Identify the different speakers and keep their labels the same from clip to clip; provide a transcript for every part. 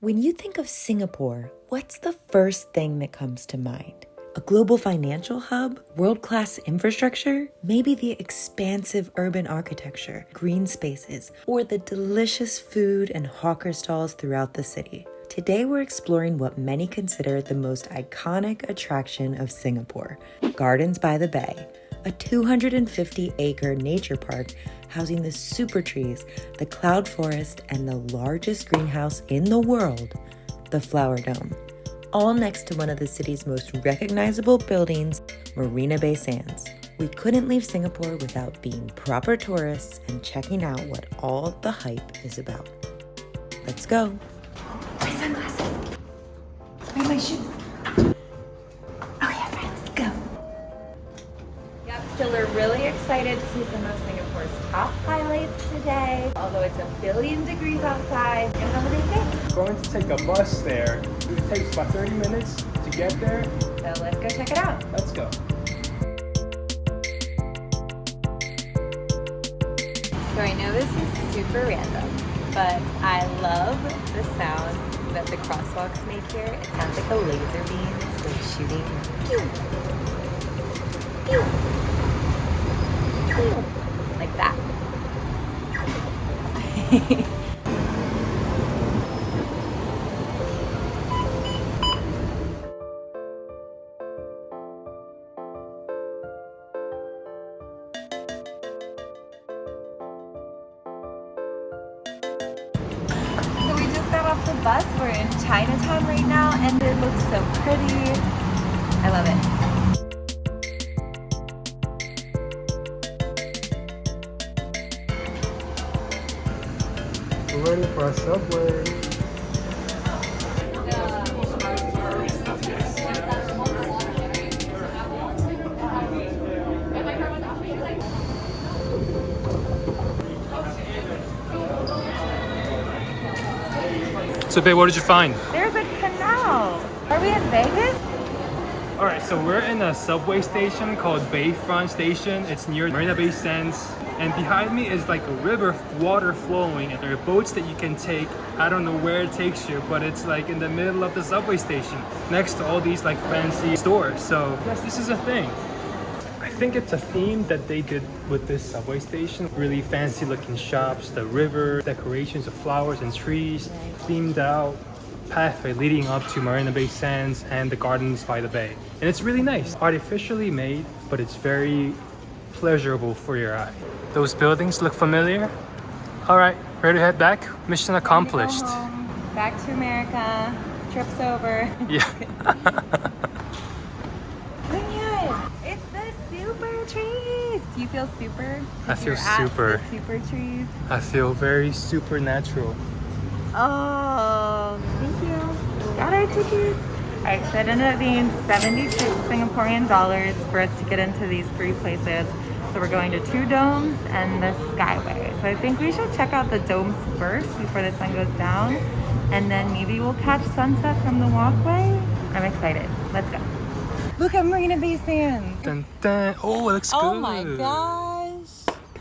Speaker 1: When you think of Singapore, what's the first thing that comes to mind? A global financial hub? World-class infrastructure? Maybe the expansive urban architecture, green spaces, or the delicious food and hawker stalls throughout the city. Today we're exploring what many consider the most iconic attraction of Singapore, Gardens by the Bay, a 250-acre nature park housing the super trees, the cloud forest, and the largest greenhouse in the world, the Flower Dome, all next to one of the city's most recognizable buildings, Marina Bay Sands. We couldn't leave Singapore without being proper tourists and checking out what all the hype is about. Let's go.
Speaker 2: My sunglasses. Where are my shoes? Okay, let's go. Yep, so we're really excited to see some of Singapore's top highlights today. Although it's 1,000,000,000 degrees outside, you know what they think?
Speaker 3: We're going to take a bus there. It takes about 30 minutes to get there.
Speaker 2: So let's go check it out.
Speaker 3: Let's go.
Speaker 2: So I know this is super random, but I love the sound that the crosswalks make here. It sounds like a laser beam, like shooting. Pew! Pew! Pew! Like that. So we just got off the bus. We're in Chinatown right now, and it looks so pretty. I love it.
Speaker 3: We're ready for our subway.
Speaker 4: So babe, what did you find?
Speaker 2: There's a canal. Are we in Vegas?
Speaker 3: Alright, so we're in a subway station called Bayfront Station. It's near Marina Bay Sands. And behind me is like a river, water flowing, and there are boats that you can take. I don't know where it takes you, but it's like in the middle of the subway station, next to all these like fancy stores. So yes, this is a thing. I think it's a theme that they did with this subway station. Really fancy looking shops, the river, decorations of flowers and trees, themed out pathway leading up to Marina Bay Sands and the Gardens by the Bay. And it's really nice, artificially made, but it's very pleasurable for your eye. Those buildings look familiar. All right, ready to head back? Mission accomplished.
Speaker 2: Go home. Back to America. Trip's over.
Speaker 4: Yeah.
Speaker 2: Look at it. It's the super trees. Do you feel super?
Speaker 4: I feel
Speaker 2: You're at
Speaker 4: super.
Speaker 2: the super trees.
Speaker 4: I feel very supernatural.
Speaker 2: Oh, thank you. Got our tickets. Alright, so it ended up being 76 Singaporean dollars for us to get into these three places. So we're going to two domes and the Skyway. So I think we should check out the domes first before the sun goes down. And then maybe we'll catch sunset from the walkway. I'm excited. Let's go. Look at Marina Bay Sands.
Speaker 4: Dun, dun. Oh, it looks good.
Speaker 2: Oh my gosh.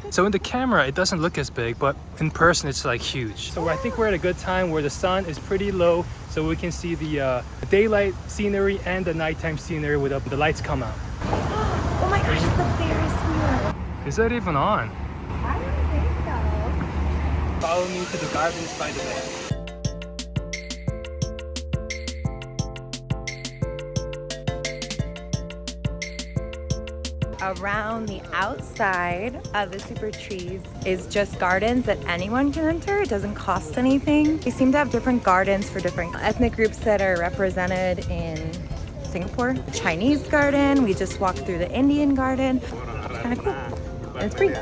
Speaker 4: So in the camera, it doesn't look as big, but in person, it's like huge. So I think we're at a good time where the sun is pretty low, so we can see the daylight scenery and the nighttime scenery with the lights come out.
Speaker 2: Oh my gosh, it's the Ferris wheel.
Speaker 4: Is that even on?
Speaker 2: I don't think so.
Speaker 4: Follow me to the Gardens by the Bay.
Speaker 2: Around the outside of the super trees is just gardens that anyone can enter. It doesn't cost anything. They seem to have different gardens for different ethnic groups that are represented in Singapore. The Chinese garden, we just walked through the Indian garden. It's kind of cool. And it's free.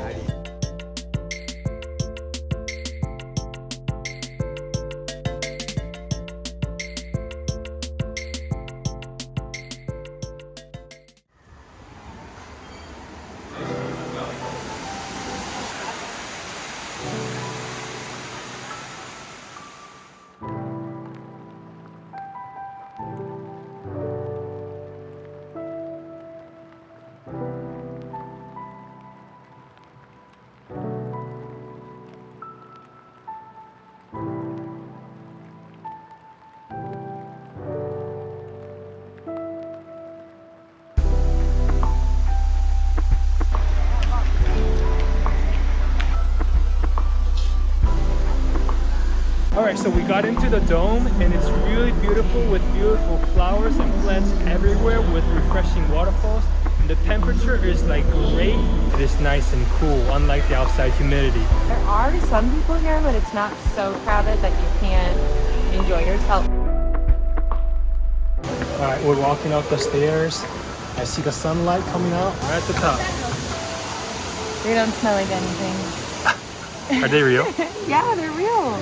Speaker 3: got into the dome and it's really beautiful with beautiful flowers and plants everywhere with refreshing waterfalls. And the temperature is like great. It is nice and cool, unlike the outside humidity.
Speaker 2: There are some people here, but it's not so crowded that you can't enjoy yourself.
Speaker 3: Alright, we're walking up the stairs. I see the sunlight coming out right at the top.
Speaker 2: They don't smell like anything.
Speaker 3: Are they real?
Speaker 2: Yeah, they're real.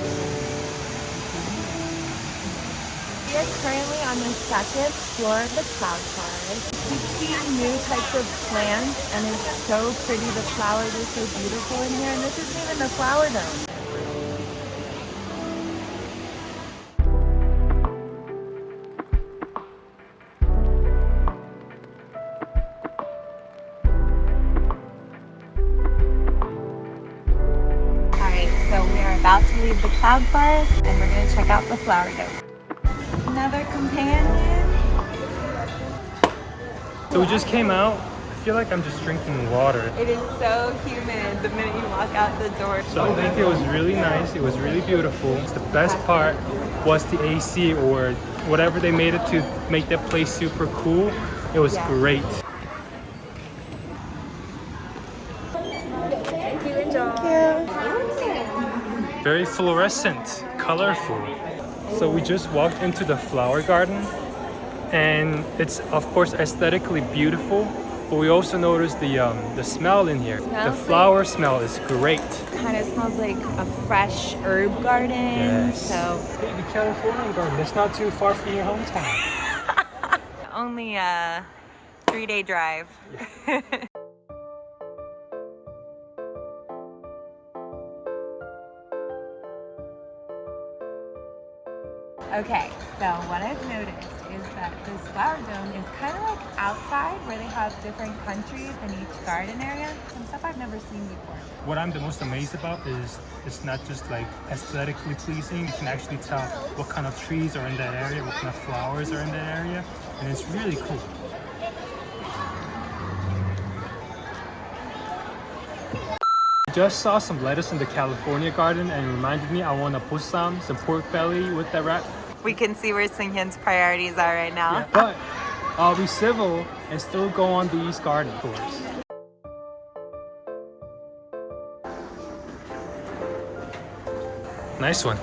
Speaker 2: We are currently on the second floor of the cloud forest. We see new types of plants and it's so pretty. The flowers are so beautiful in here and this isn't even the flower dome. About to leave the cloud forest and we're going to check out the flower dome. Another companion.
Speaker 3: So we just came out. I feel like I'm just drinking water.
Speaker 2: It is so humid the minute you walk out the door.
Speaker 3: So I think it was really nice. It was really beautiful. The best part was the AC or whatever they made it to make that place super cool. It was great.
Speaker 2: Thank you. Enjoy.
Speaker 3: Very fluorescent, colorful. So we just walked into the flower garden and it's of course aesthetically beautiful, but we also noticed the smell in here. The flower smell is great.
Speaker 2: Kind of smells like a fresh herb garden.
Speaker 3: Yes.
Speaker 2: So
Speaker 3: Hey, the Californian garden, it's not too far from your hometown.
Speaker 2: only a 3-day drive. Okay, so what I've noticed is that this flower dome is kind of like outside where they have different countries in each garden area. Some stuff I've never seen before.
Speaker 3: What I'm the most amazed about is it's not just like aesthetically pleasing. You can actually tell what kind of trees are in that area, what kind of flowers are in that area, and it's really cool. Just saw some lettuce in the California garden and it reminded me I want to put some pork belly with that wrap.
Speaker 2: We can see where Seunghyun's priorities are right now.
Speaker 3: Yeah, but I'll be civil and still go on these garden tours. Nice one.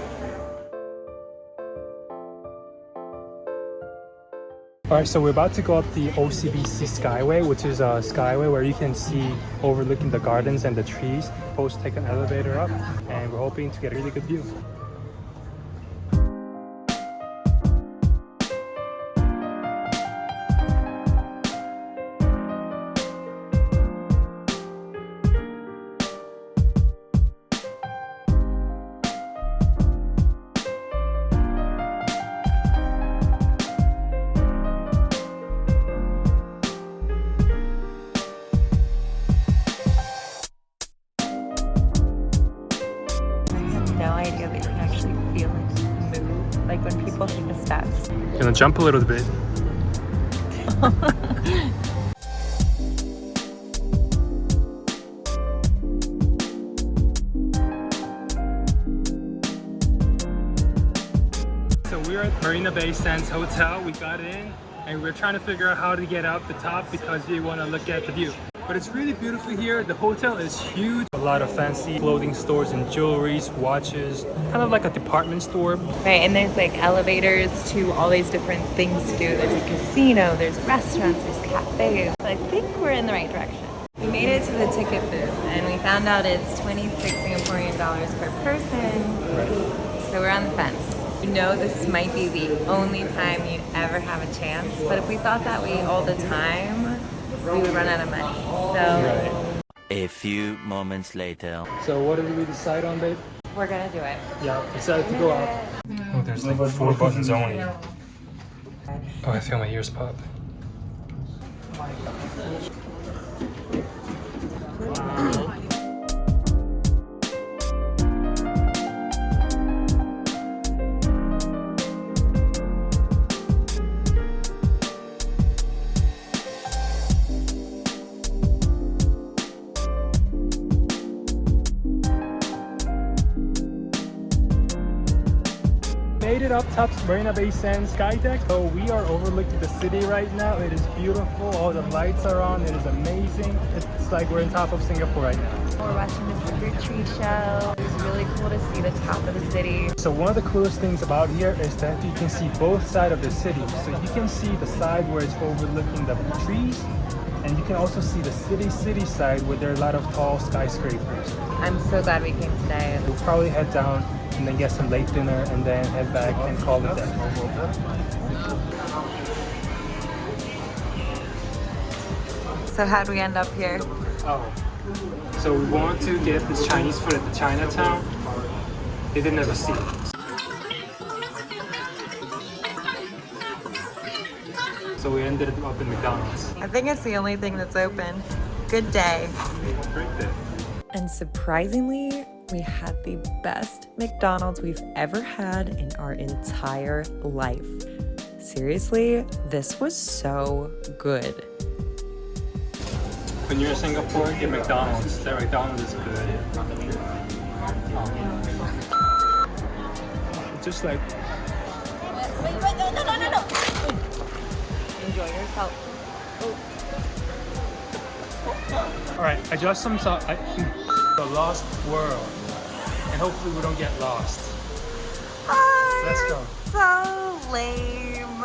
Speaker 3: Alright, so we're about to go up the OCBC Skyway, which is a skyway where you can see overlooking the gardens and the trees. Supposed to take an elevator up, and we're hoping to get a really good view.
Speaker 2: No idea that you can actually feel it move, like when people take the steps.
Speaker 3: Gonna jump a little bit. So we're at Marina Bay Sands Hotel. We got in and we're trying to figure out how to get up the top because we want to look at the view. But it's really beautiful here. The hotel is huge. A lot of fancy clothing stores and jewelries, watches, kind of like a department store.
Speaker 2: Right, and there's like elevators to all these different things to do. There's a casino, there's restaurants, there's cafes. I think we're in the right direction. We made it to the ticket booth and we found out it's 26 Singaporean dollars per person.
Speaker 3: Right.
Speaker 2: So we're on the fence. We know this might be the only time you'd ever have a chance, but if we thought that way all the time, we would run out of money. So
Speaker 3: Right.
Speaker 5: A few moments later.
Speaker 3: So what did we decide on, babe?
Speaker 2: we're gonna do it.
Speaker 3: Yeah, decided to go out. Oh, there's like 4 buttons only. Oh, I feel my ears pop. it up top Marina Bay Sands sky deck. So we are overlooking the city right now. It is beautiful. All the lights are on. It is amazing. It's like we're on top of Singapore right now.
Speaker 2: We're watching the Secret Tree show. It's really cool to see the top of the city.
Speaker 3: So one of the coolest things about here is that you can see both sides of the city. So you can see the side where it's overlooking the trees, and you can also see the city side where there are a lot of tall skyscrapers.
Speaker 2: I'm so glad we came today.
Speaker 3: We'll probably head down and then get some late dinner and then head back and call it day.
Speaker 2: So how'd we end up here?
Speaker 3: Oh, so we want to get this Chinese food at the Chinatown. They didn't have a seat. So we ended up in McDonald's.
Speaker 2: I think it's the only thing that's open. Good day.
Speaker 3: Great day.
Speaker 1: And surprisingly, we had the best McDonald's we've ever had in our entire life. Seriously, this was so good.
Speaker 3: When you're in Singapore, get McDonald's. That McDonald's is good. Just like
Speaker 2: Enjoy yourself.
Speaker 3: Alright, I just some salt. The Lost World. And hopefully we don't get lost.
Speaker 2: Oh,
Speaker 3: Let's
Speaker 2: you're
Speaker 3: go.
Speaker 2: so lame.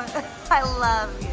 Speaker 2: I love you.